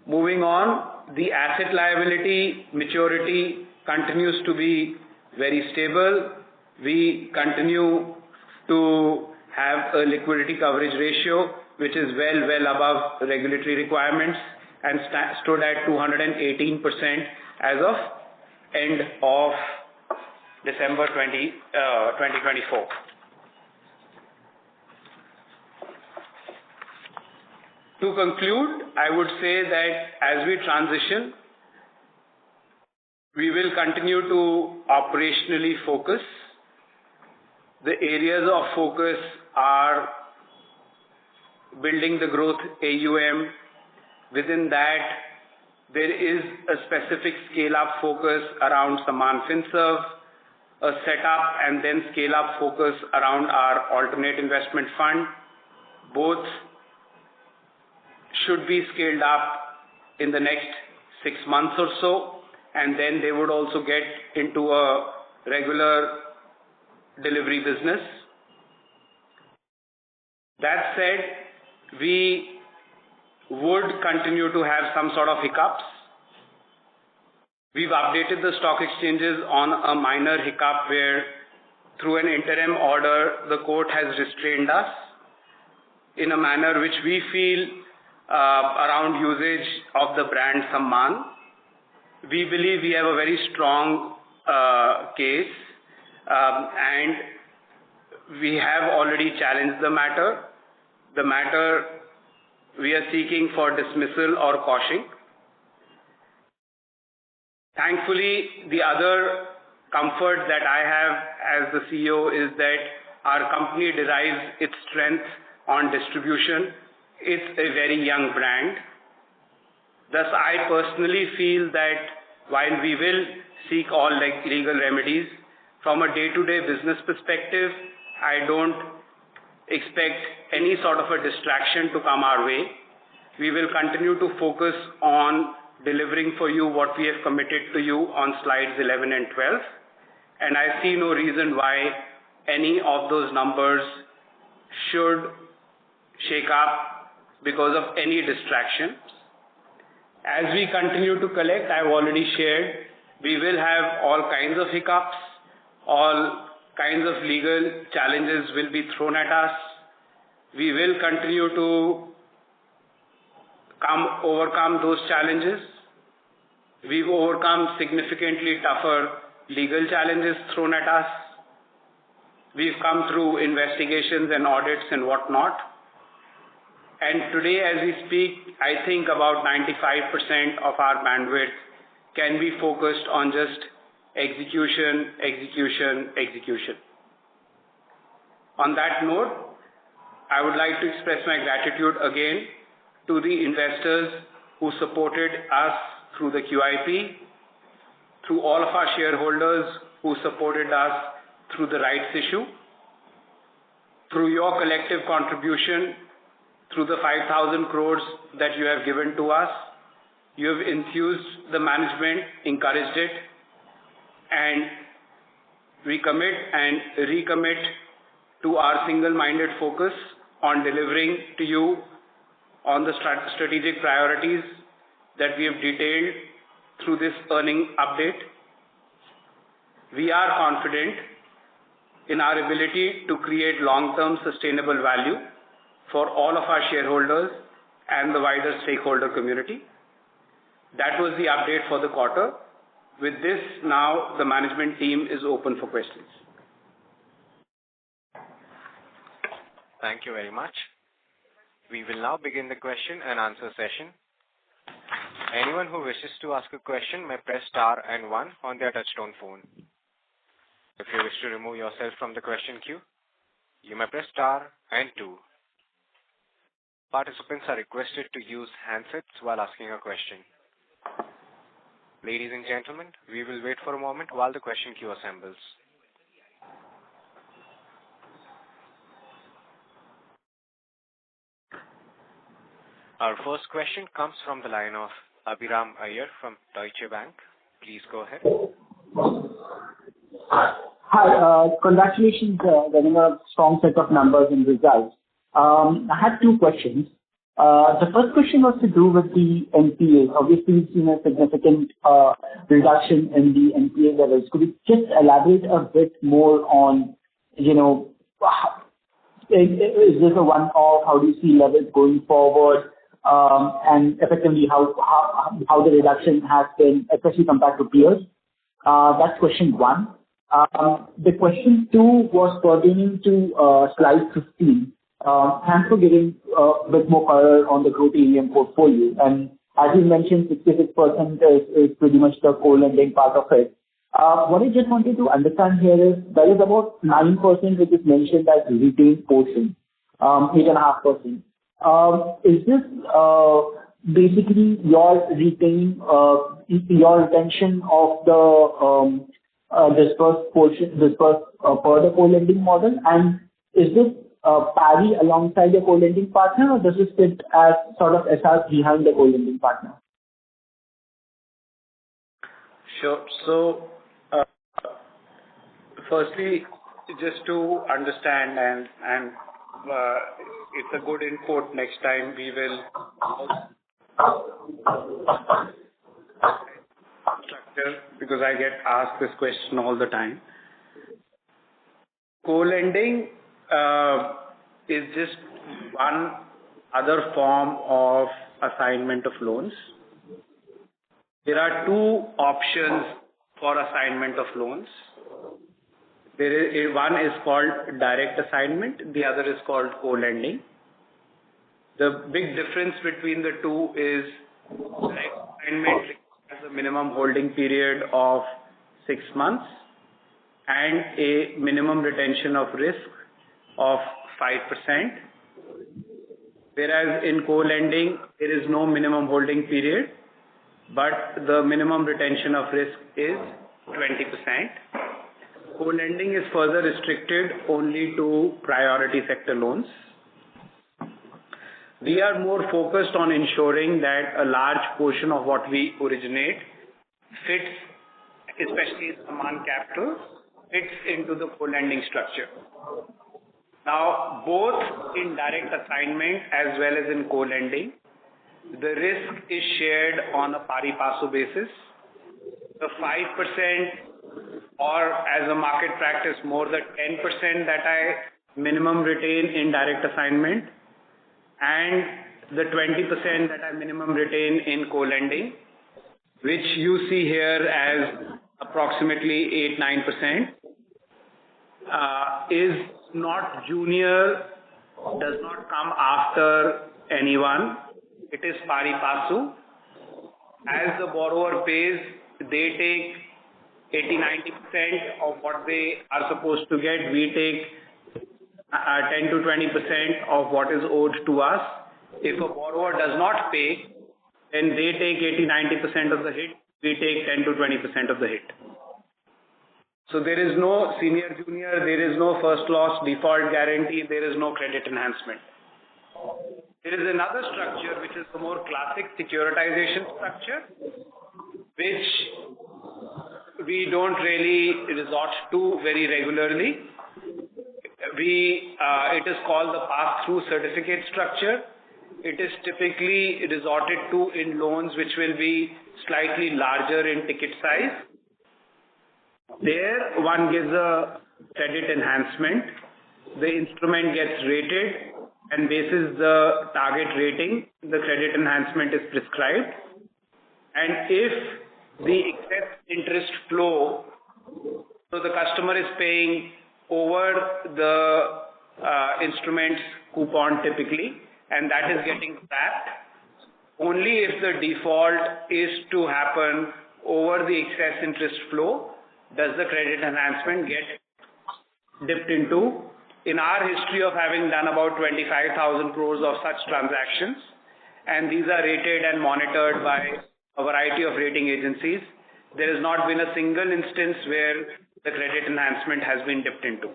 Moving on, the asset liability maturity continues to be very stable. We continue to have a liquidity coverage ratio which is well above regulatory requirements and stood at 218% as of end of December 2024. To conclude, I would say that as we transition, we will continue to operationally focus. The areas of focus are building the growth AUM. Within that, there is a specific scale-up focus around Sammaan FinServe, a setup and then scale-up focus around our alternate investment fund. Both should be scaled up in the next 6 months or so, and then they would also get into a regular delivery business. That said, we would continue to have some sort of hiccups. We've updated the stock exchanges on a minor hiccup where through an interim order, the court has restrained us in a manner which we feel around usage of the brand Sammaan. We believe we have a very strong case and we have already challenged the matter. The matter we are seeking for dismissal or quashing. Thankfully, the other comfort that I have as the CEO is that our company derives its strength on distribution. It's a very young brand. Thus, I personally feel that while we will seek all legal remedies, from a day-to-day business perspective, I don't expect any sort of a distraction to come our way. We will continue to focus on delivering for you what we have committed to you on slides 11 and 12. And I see no reason why any of those numbers should shake up because of any distraction. As we continue to collect, I've already shared, we will have all kinds of hiccups, all kinds of legal challenges will be thrown at us. We will continue to overcome those challenges. We've overcome significantly tougher legal challenges thrown at us. We've come through investigations and audits and whatnot. And today, as we speak, I think about 95% of our bandwidth can be focused on just execution, execution, execution. On that note, I would like to express my gratitude again to the investors who supported us through the QIP, through all of our shareholders who supported us through the rights issue, through your collective contribution, through the 5,000 crores that you have given to us. You have enthused the management, encouraged it, and we commit and recommit to our single-minded focus on delivering to you on the strategic priorities that we have detailed through this earning update. We are confident in our ability to create long-term sustainable value for all of our shareholders and the wider stakeholder community. That was the update for the quarter. With this, now the management team is open for questions. Thank you very much. We will now begin the question and answer session. Anyone who wishes to ask a question may press star and 1 on their touchtone phone. If you wish to remove yourself from the question queue, you may press star and 2. Participants are requested to use handsets while asking a question. Ladies and gentlemen, we will wait for a moment while the question queue assembles. Our first question comes from the line of Abhiram Iyer from Deutsche Bank. Please go ahead. Hi, congratulations getting a strong set of numbers and results. I had 2 questions. The first question was to do with the NPA. Obviously, we've seen a significant reduction in the NPA levels. Could you just elaborate a bit more on, is this a one-off? How do you see levels going forward? And effectively, how the reduction has been, especially compared to peers? That's question 1. The question 2 was pertaining to slide 15. Thanks for giving a bit more color on the growth AUM portfolio. And as you mentioned, 66% is pretty much the co-lending part of it. What I just wanted to understand here is there is about 9% which is mentioned as retained portion, 8.5%. Is this basically your retention of the dispersed portion, dispersed per the co-lending model? And is this pari alongside the co-lending partner, or does it sit as sort of SRs behind the co-lending partner? Sure. So, firstly, just to understand and it's a good input. Next time we will structure, because I get asked this question all the time. Co-lending is just one other form of assignment of loans. There are 2 options for assignment of loans. One is called direct assignment, the other is called co-lending. The big difference between the 2 is direct assignment has a minimum holding period of 6 months and a minimum retention of risk of 5%. Whereas in co-lending, there is no minimum holding period, but the minimum retention of risk is 20%. Co-lending is further restricted only to priority sector loans. We are more focused on ensuring that a large portion of what we originate fits, especially Sammaan Capital, fits into the co-lending structure. Now, both in direct assignment as well as in co-lending, the risk is shared on a pari passu basis. The 5% or as a market practice more than 10% that I minimum retain in direct assignment and the 20% that I minimum retain in co-lending, which you see here as approximately 8-9%, is not junior, does not come after anyone. It is pari passu. As the borrower pays, they take 80-90% of what they are supposed to get. We take 10 to 20% of what is owed to us. If a borrower does not pay, then they take 80-90% of the hit. We take 10 to 20% of the hit. So there is no senior junior, there is no first loss default guarantee, there is no credit enhancement. There is another structure which is the more classic securitization structure, which we don't really resort to very regularly. It is called the pass-through certificate structure. It is typically resorted to in loans which will be slightly larger in ticket size. There, one gives a credit enhancement. The instrument gets rated, and basis the target rating, the credit enhancement is prescribed. And if the excess interest flow, so the customer is paying over the instrument's coupon typically, and that is getting trapped, only if the default is to happen over the excess interest flow does the credit enhancement get dipped into. In our history of having done about 25,000 crores of such transactions, and these are rated and monitored by a variety of rating agencies, there has not been a single instance where the credit enhancement has been dipped into.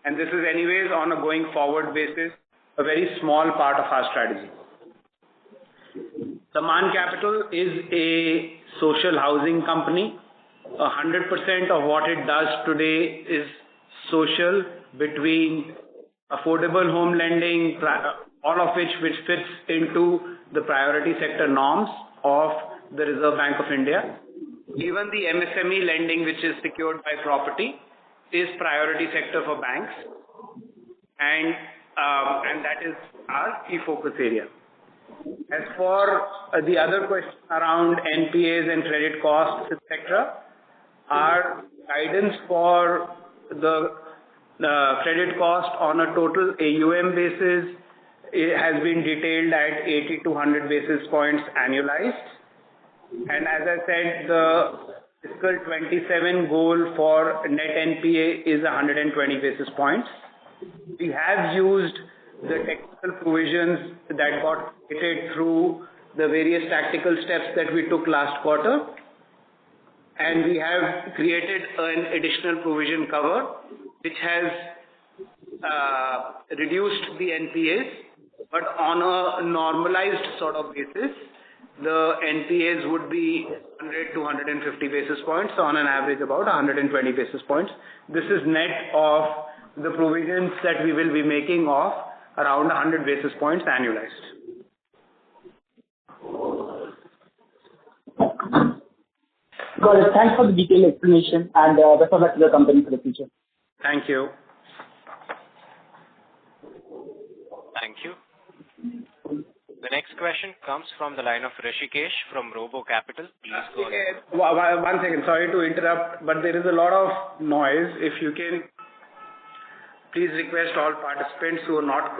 And this is anyways on a going forward basis, a very small part of our strategy. Sammaan Capital is a social housing company. 100% of what it does today is social, between affordable home lending, all of which fits into the priority sector norms of the Reserve Bank of India. Even the MSME lending, which is secured by property, is priority sector for banks, and that is our key focus area. As for the other question around NPAs and credit costs, etc., our guidance for the credit cost on a total AUM basis has been detailed at 80 to 100 basis points annualized. And as I said, the fiscal 27 goal for net NPA is 120 basis points. We have used the technical provisions that got created through the various tactical steps that we took last quarter, and we have created an additional provision cover which has reduced the NPAs, but on a normalized sort of basis, the NPAs would be 100 to 150 basis points, so on an average about 120 basis points. This is net of the provisions that we will be making of around 100 basis points annualized. Got it. Thanks for the detailed explanation, and best of luck to the company for the future. Thank you. Thank you. The next question comes from the line of Rishikesh from Robo Capital. Please go ahead. One second, sorry to interrupt, but there is a lot of noise. If you can please request all participants who are not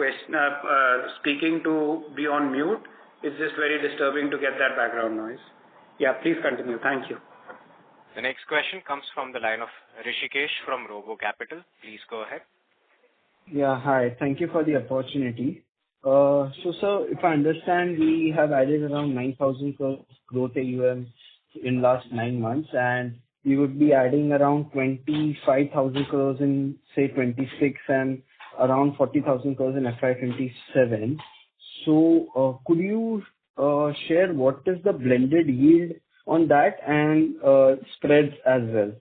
speaking to be on mute. It's just very disturbing to get that background noise. Yeah, please continue. Thank you. The next question comes from the line of Rishikesh from Robo Capital. Please go ahead. Yeah, hi. Thank you for the opportunity. So, sir, if I understand, we have added around 9,000 crores growth AUM in last 9 months, and we would be adding around 25,000 crores in, say, 26 and around 40,000 crores in FY27. So, could you share what is the blended yield on that and spreads as well?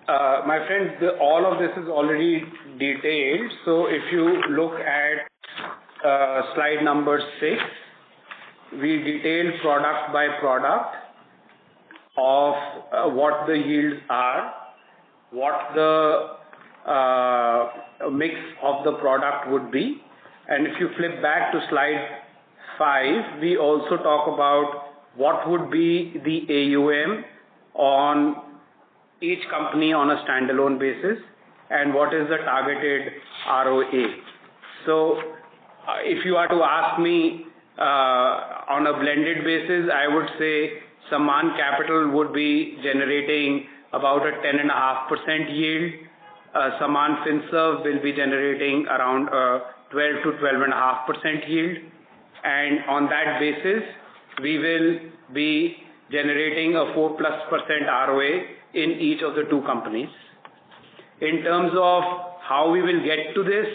My friend, all of this is already detailed. So if you look at slide number 6, we detail product by product of what the yields are, what the mix of the product would be. And if you flip back to slide 5, we also talk about what would be the AUM on each company on a standalone basis and what is the targeted ROA. So, if you are to ask me on a blended basis, I would say Sammaan Capital would be generating about a 10.5% yield. Sammaan Finserv will be generating around 12 to 12.5% yield. And on that basis, we will be generating a 4+% ROA in each of the two companies. In terms of how we will get to this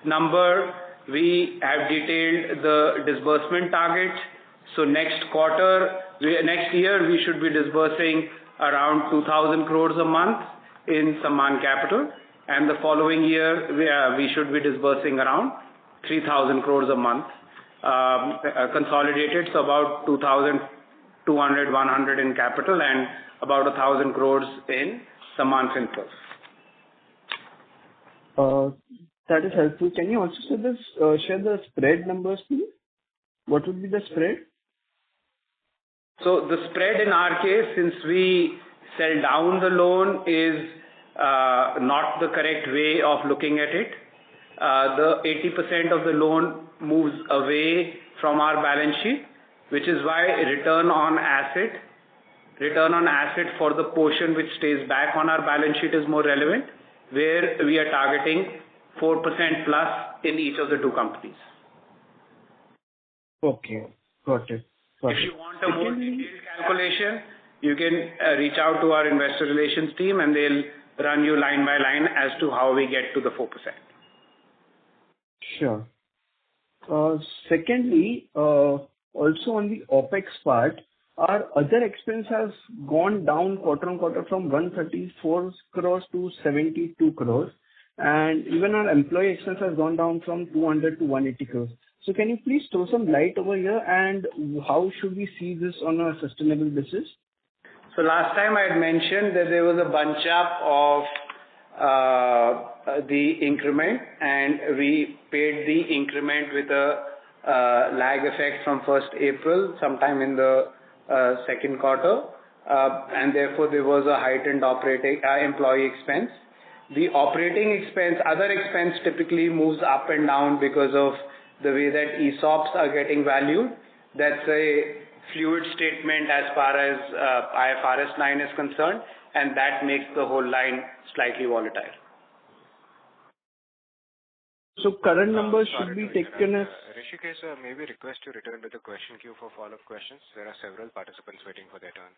number, we have detailed the disbursement target. So next year, we should be disbursing around 2,000 crores a month in Sammaan Capital, and the following year, we should be disbursing around 3,000 crores a month, consolidated, so about 2,200, 100 in capital and about 1,000 crores in Sammaan Finserv. That is helpful. Can you also share the spread numbers, please? What would be the spread? So the spread in our case, since we sell down the loan, is not the correct way of looking at it. The 80% of the loan moves away from our balance sheet, which is why return on asset for the portion which stays back on our balance sheet is more relevant, where we are targeting 4% plus in each of the two companies. Okay, got it. If you want a more detailed calculation, you can reach out to our investor relations team and they'll run you line by line as to how we get to the 4%. Sure. Secondly, also on the OPEX part, our other expense has gone down quarter on quarter from 134 crores to 72 crores. And even our employee expense has gone down from 200 to 180 crores. So can you please throw some light over here, and how should we see this on a sustainable basis? So last time I had mentioned that there was a bunch up of the increment, and we paid the increment with a lag effect from 1st April, sometime in the second quarter, and therefore there was a heightened operating employee expense. The operating expense, other expense typically moves up and down because of the way that ESOPs are getting valued. That's a fluid statement as far as IFRS 9 is concerned, and that makes the whole line slightly volatile. So current numbers should be taken as... Rishikesh, sir, may we request you return to the question queue for follow-up questions? There are several participants waiting for their turn.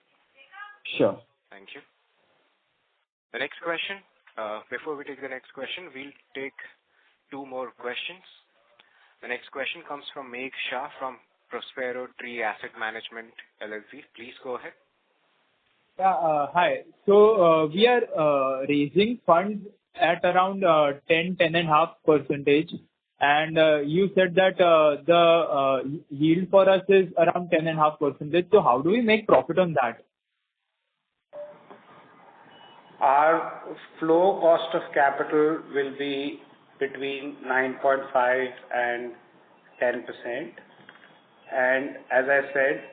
Sure. Thank you. The next question, before we take the next question, we'll take two more questions. The next question comes from Megh Shah from Prospero Tree Asset Management LLC. Please go ahead. Yeah, hi. So we are raising funds at around 10.5%, and you said that the yield for us is around 10.5%. So how do we make profit on that? Our flow cost of capital will be between 9.5 and 10%. And as I said,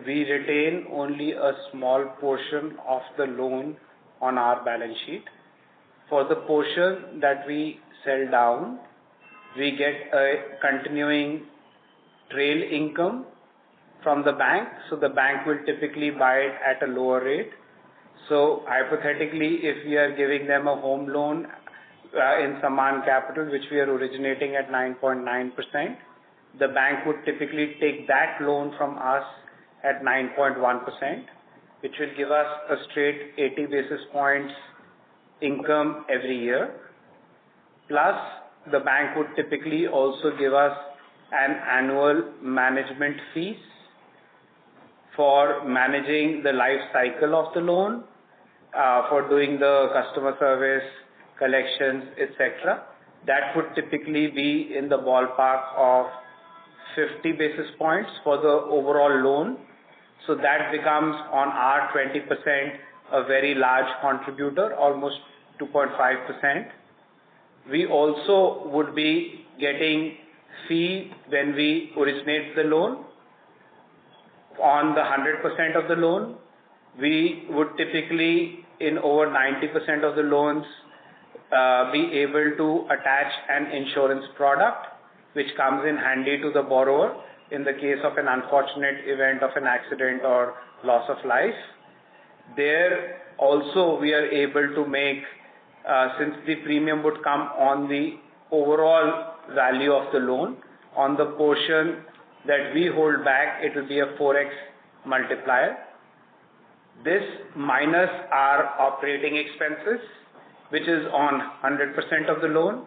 we retain only a small portion of the loan on our balance sheet. For the portion that we sell down, we get a continuing trail income from the bank. So the bank will typically buy it at a lower rate. So hypothetically, if we are giving them a home loan in Sammaan Capital, which we are originating at 9.9%, the bank would typically take that loan from us at 9.1%, which will give us a straight 80 basis points income every year. Plus, the bank would typically also give us an annual management fees for managing the life cycle of the loan, for doing the customer service, collections, etc. That would typically be in the ballpark of 50 basis points for the overall loan. So that becomes on our 20% a very large contributor, almost 2.5%. We also would be getting fee when we originate the loan on the 100% of the loan. we would typically, in over 90% of the loans, be able to attach an insurance product which comes in handy to the borrower in the case of an unfortunate event of an accident or loss of life. There also we are able to make, since the premium would come on the overall value of the loan, on the portion that we hold back, it will be a 4x multiplier. This minus our operating expenses, which is on 100% of the loan,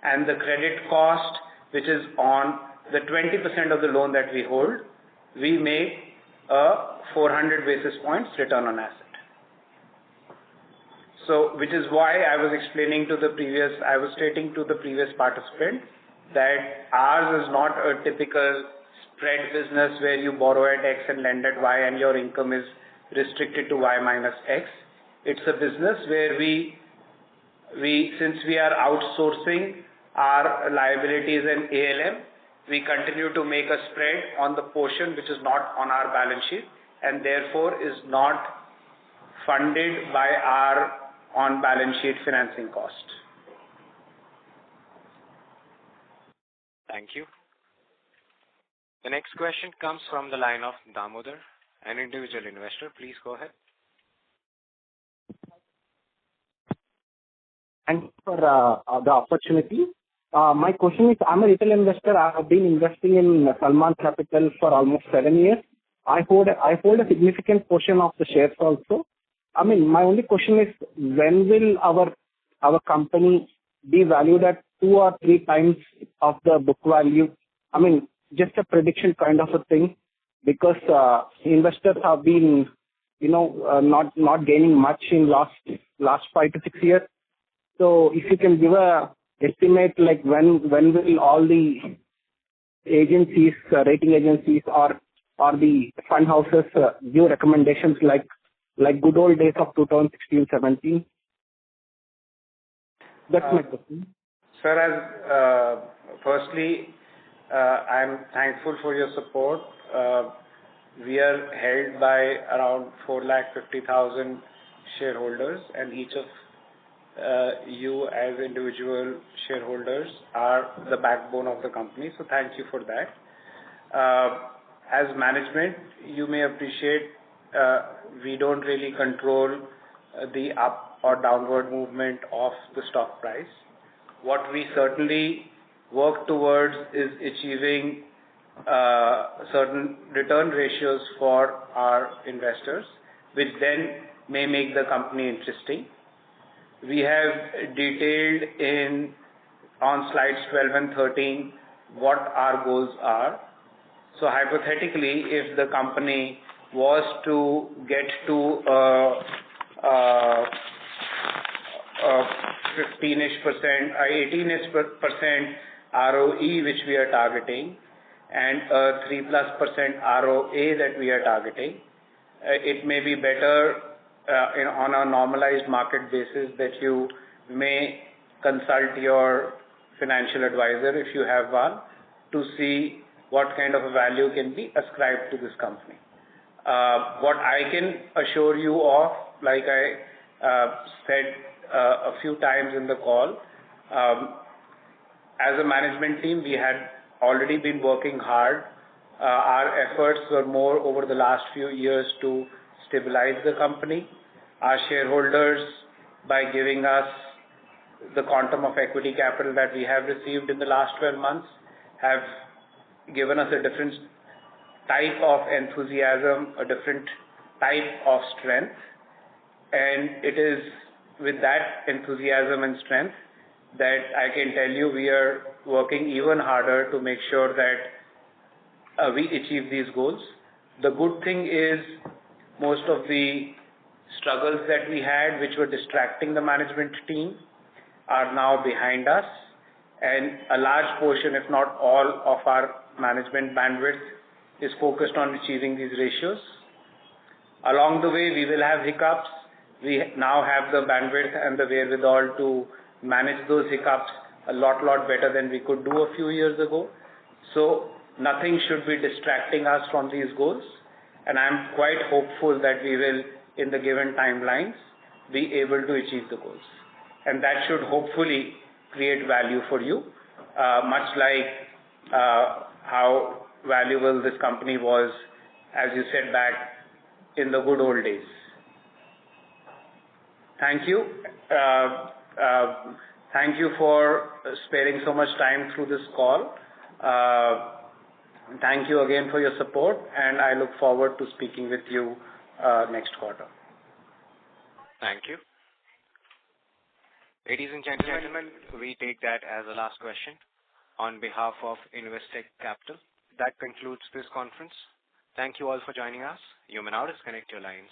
and the credit cost, which is on the 20% of the loan that we hold, we make a 400 basis points return on asset. So, which is why I was stating to the previous participant that ours is not a typical spread business where you borrow at X and lend at Y and your income is restricted to Y minus X. It's a business where since we are outsourcing our liabilities and ALM, we continue to make a spread on the portion which is not on our balance sheet and therefore is not funded by our on balance sheet financing cost. Thank you. The next question comes from the line of Damodar, an individual investor. Please go ahead. Thank you for the opportunity. My question is, I'm a retail investor. I have been investing in Sammaan Capital for almost 7 years. I hold a significant portion of the shares also. I mean, my only question is, when will our company be valued at 2 or 3 times of the book value? I mean, just a prediction kind of a thing, because investors have been, not gaining much in last 5 to 6 years. So, if you can give a estimate, like when will all the agencies, rating agencies, or the fund houses give recommendations like good old days of 2016-17? That's my question. Sir, firstly, I'm thankful for your support. We are held by around 450,000 shareholders, and each of you as individual shareholders are the backbone of the company. So thank you for that. As management, you may appreciate we don't really control the up or downward movement of the stock price. What we certainly work towards is achieving certain return ratios for our investors, which then may make the company interesting. We have detailed on slides 12 and 13 what our goals are. So hypothetically, if the company was to get to 15-ish%, 18-ish% ROE, which we are targeting, and a 3+% ROA that we are targeting, it may be better on a normalized market basis that you may consult your financial advisor, if you have one, to see what kind of a value can be ascribed to this company. What I can assure you of, like I said a few times in the call, as a management team, we had already been working hard. Our efforts were more over the last few years to stabilize the company. Our shareholders, by giving us the quantum of equity capital that we have received in the last 12 months, have given us a different type of enthusiasm, a different type of strength. And it is with that enthusiasm and strength that I can tell you we are working even harder to make sure that we achieve these goals. The good thing is most of the struggles that we had, which were distracting the management team, are now behind us, and a large portion, if not all, of our management bandwidth is focused on achieving these ratios. Along the way, we will have hiccups. We now have the bandwidth and the wherewithal to manage those hiccups a lot better than we could do a few years ago. So nothing should be distracting us from these goals, and I'm quite hopeful that we will in the given timelines, be able to achieve the goals. And that should hopefully create value for you, much like how valuable this company was, as you said, back in the good old days. Thank you. Thank you for sparing so much time through this call. Thank you again for your support, and I look forward to speaking with you next quarter. Thank you. Ladies and gentlemen, we take that as the last question. On behalf of Investec Capital, that concludes this conference. Thank you all for joining us. You may now disconnect your lines.